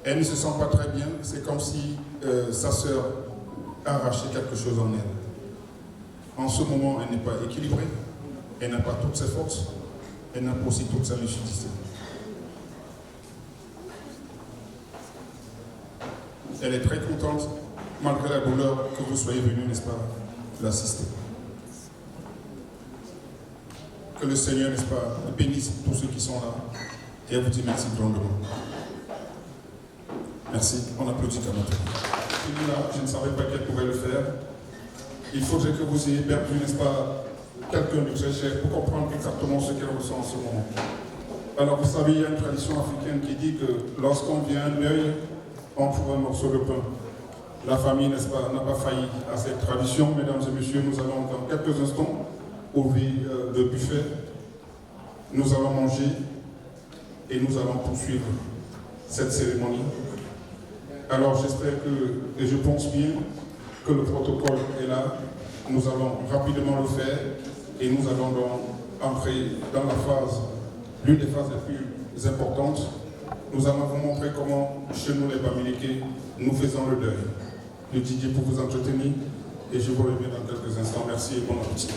Elle ne se sent pas très bien, c'est comme si sa sœur a arraché quelque chose en elle. En ce moment, elle n'est pas équilibrée, elle n'a pas toutes ses forces, elle n'a pas aussi toute sa lucidité. Elle est très contente, malgré la douleur, que vous soyez venu, n'est-ce pas, l'assister. Que le Seigneur, n'est-ce pas, bénisse tous ceux qui sont là. Et elle vous dit merci grandement. Merci, on applaudit quand même. Celui-là, je ne savais pas qu'elle pouvait le faire. Il faudrait que vous ayez perdu, n'est-ce pas, quelqu'un de très cher pour comprendre exactement ce qu'elle ressent en ce moment. Alors, vous savez, il y a une tradition africaine qui dit que lorsqu'on vient à un deuil, on trouve un morceau de pain. La famille, n'est-ce pas, n'a pas failli à cette tradition. Mesdames et messieurs, nous allons dans quelques instants ouvrir le buffet. Nous allons manger et nous allons poursuivre cette cérémonie. Alors, j'espère que, et je pense bien que le protocole est là. Nous allons rapidement le faire et nous allons donc entrer dans la phase, l'une des phases les plus importantes. Nous allons vous montrer comment, chez nous les Bamilékés, nous faisons le deuil. Le Didier pour vous entretenir et je vous reviens dans quelques instants. Merci et bon appétit.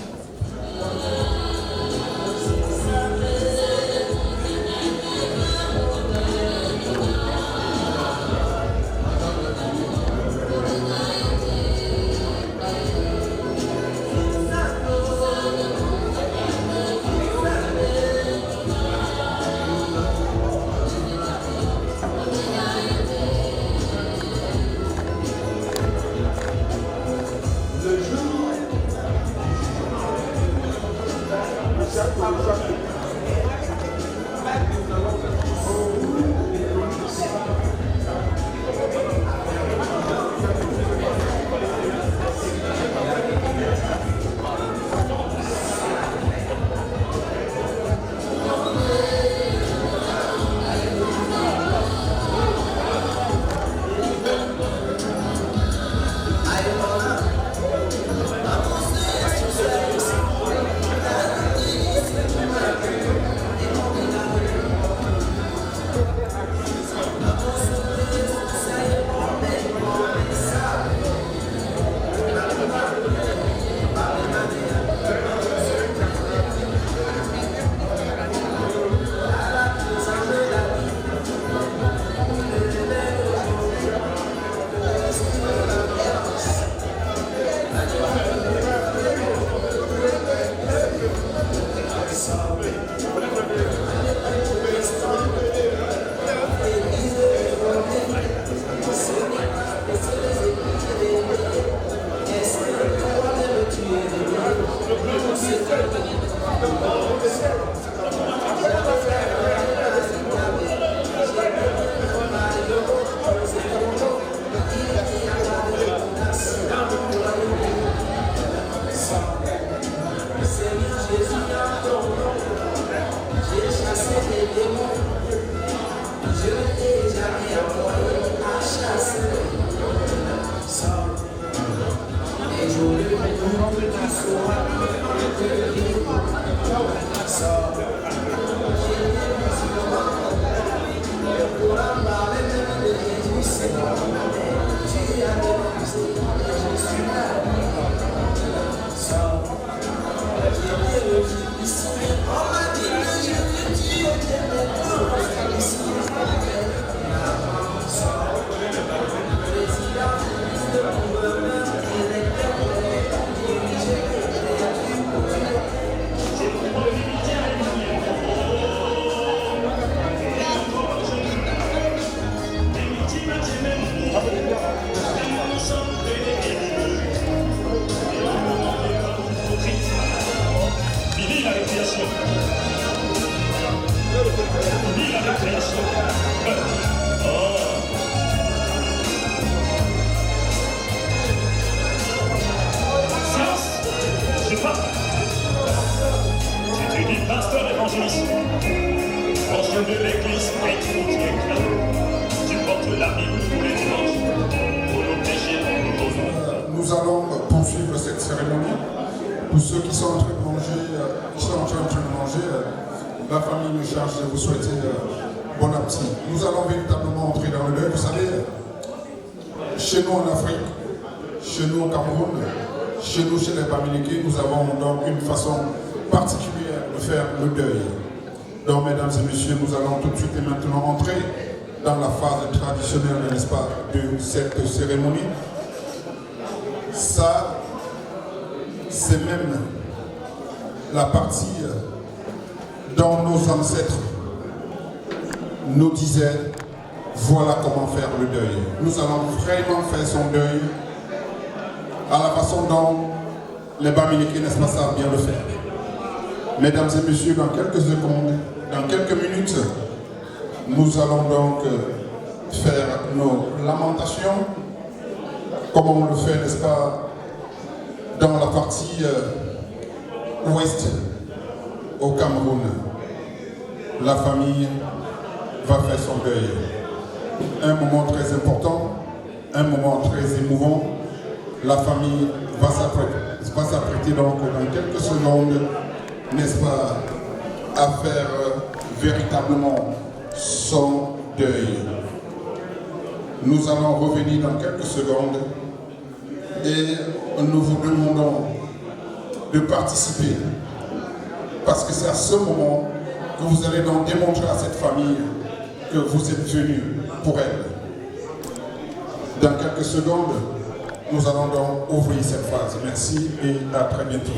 Nous allons poursuivre cette cérémonie. Pour ceux qui sont en train de manger, la famille me charge de vous souhaiter bon appétit. Nous allons véritablement entrer dans le deuil. Vous savez, chez nous en Afrique, chez nous au Cameroun, chez nous, chez les Bamilékés, nous avons donc une façon particulière de faire le deuil. Donc, mesdames et messieurs, nous allons tout de suite et maintenant entrer dans la phase traditionnelle, n'est-ce pas, de cette cérémonie. Ça, c'est même la partie dont nos ancêtres nous disaient, voilà comment faire le deuil. Nous allons vraiment faire son deuil à la façon dont les Bamilékés, n'est-ce pas, savent bien le faire. Mesdames et messieurs, dans quelques secondes, Dans quelques minutes, nous allons donc faire nos lamentations, comme on le fait, n'est-ce pas, dans la partie ouest au Cameroun. La famille va faire son deuil. Un moment très important, un moment très émouvant. La famille va s'apprêter donc dans quelques secondes, n'est-ce pas, à faire véritablement son deuil. Nous allons revenir dans quelques secondes et nous vous demandons de participer, parce que c'est à ce moment que vous allez donc démontrer à cette famille que vous êtes venus pour elle. Dans quelques secondes, nous allons donc ouvrir cette phase. Merci et à très bientôt.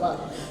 Mama,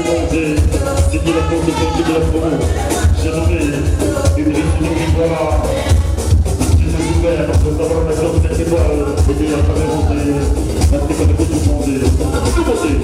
demander, c'est qui la porte de la promo. J'ai nommé une décision victoire. Qui s'est ouvert pour savoir la sorte de cette étoile. Et bien, à travers monter, la triple de tout demander. Tout monter.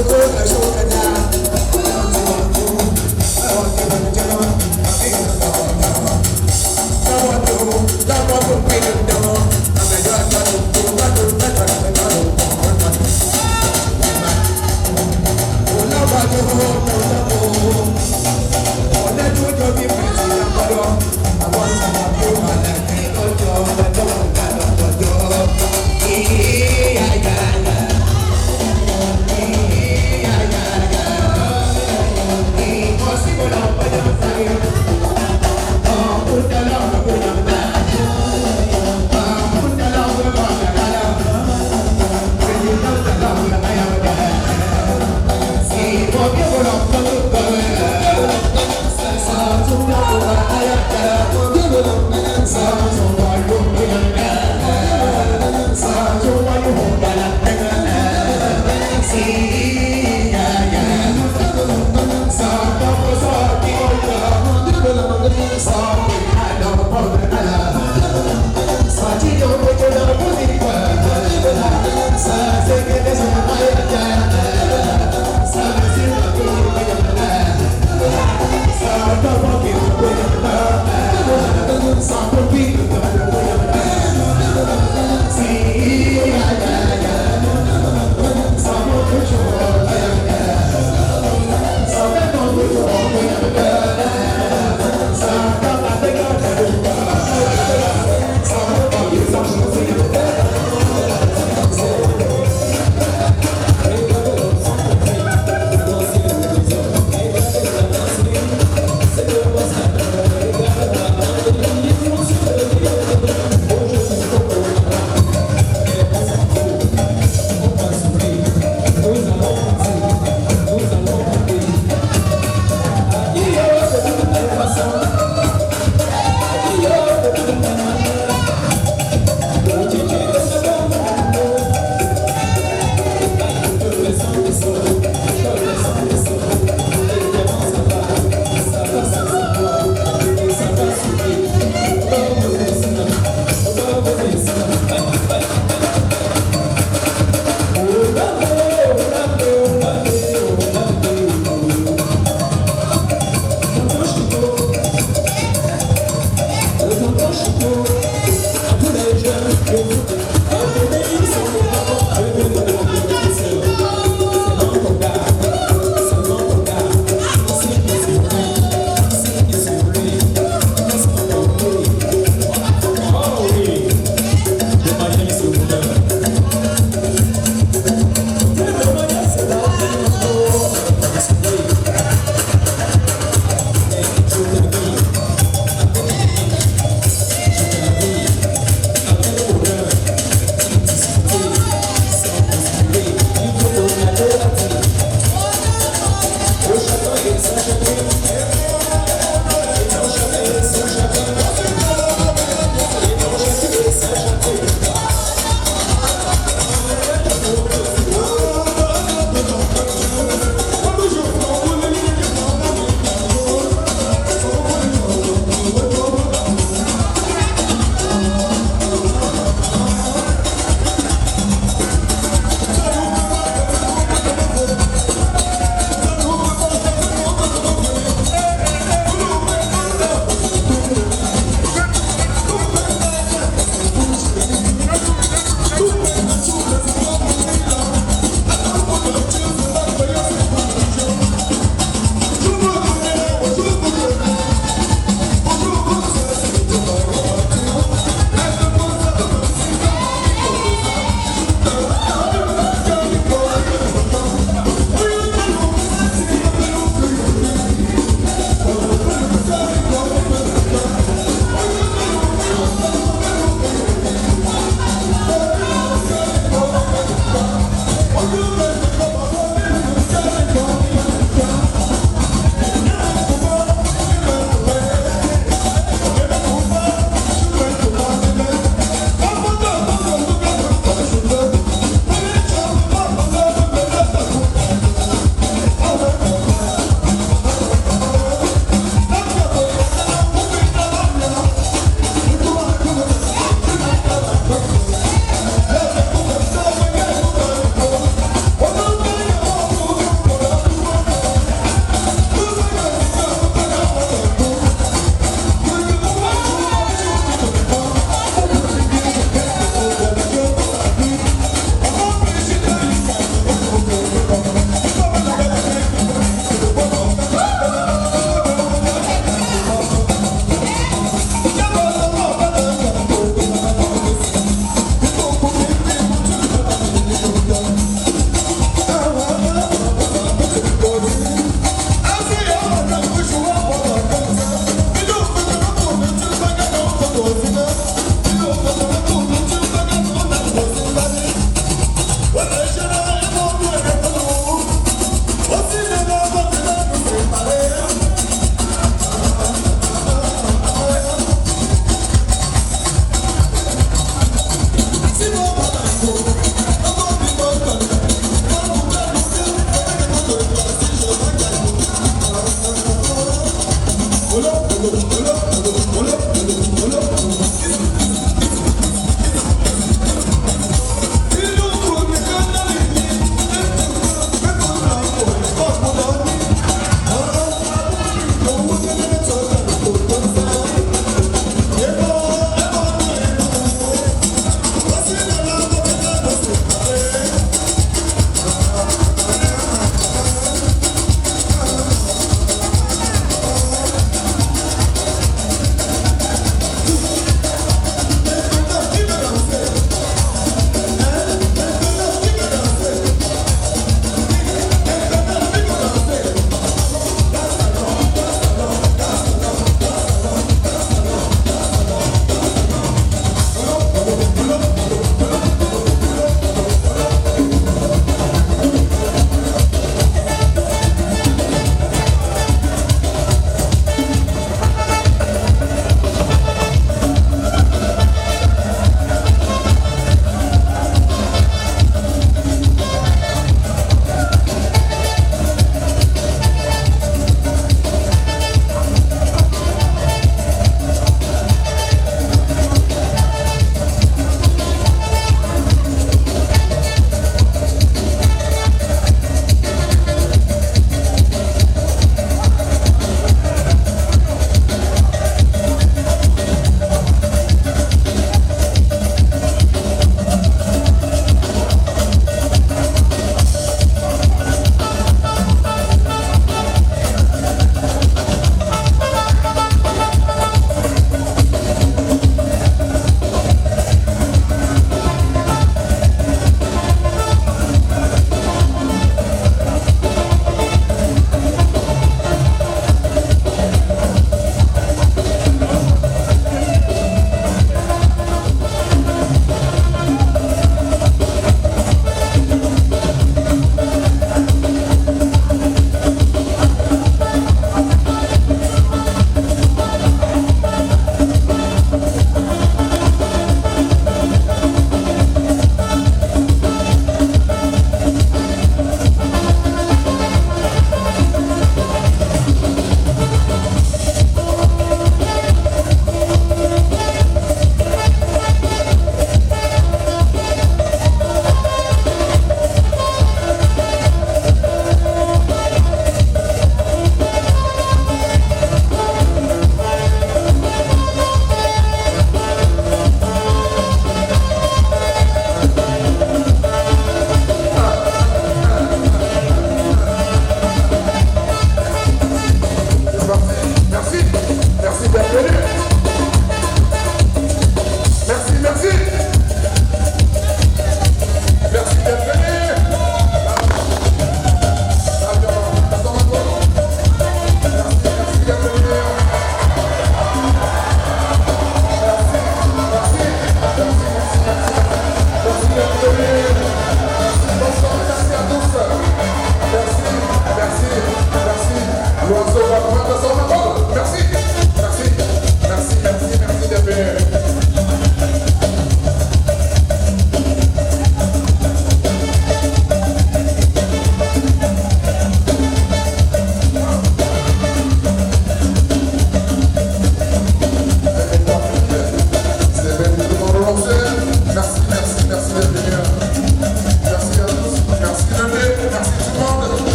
Yeah.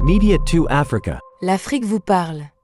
Media 2 Africa. L'Afrique vous parle.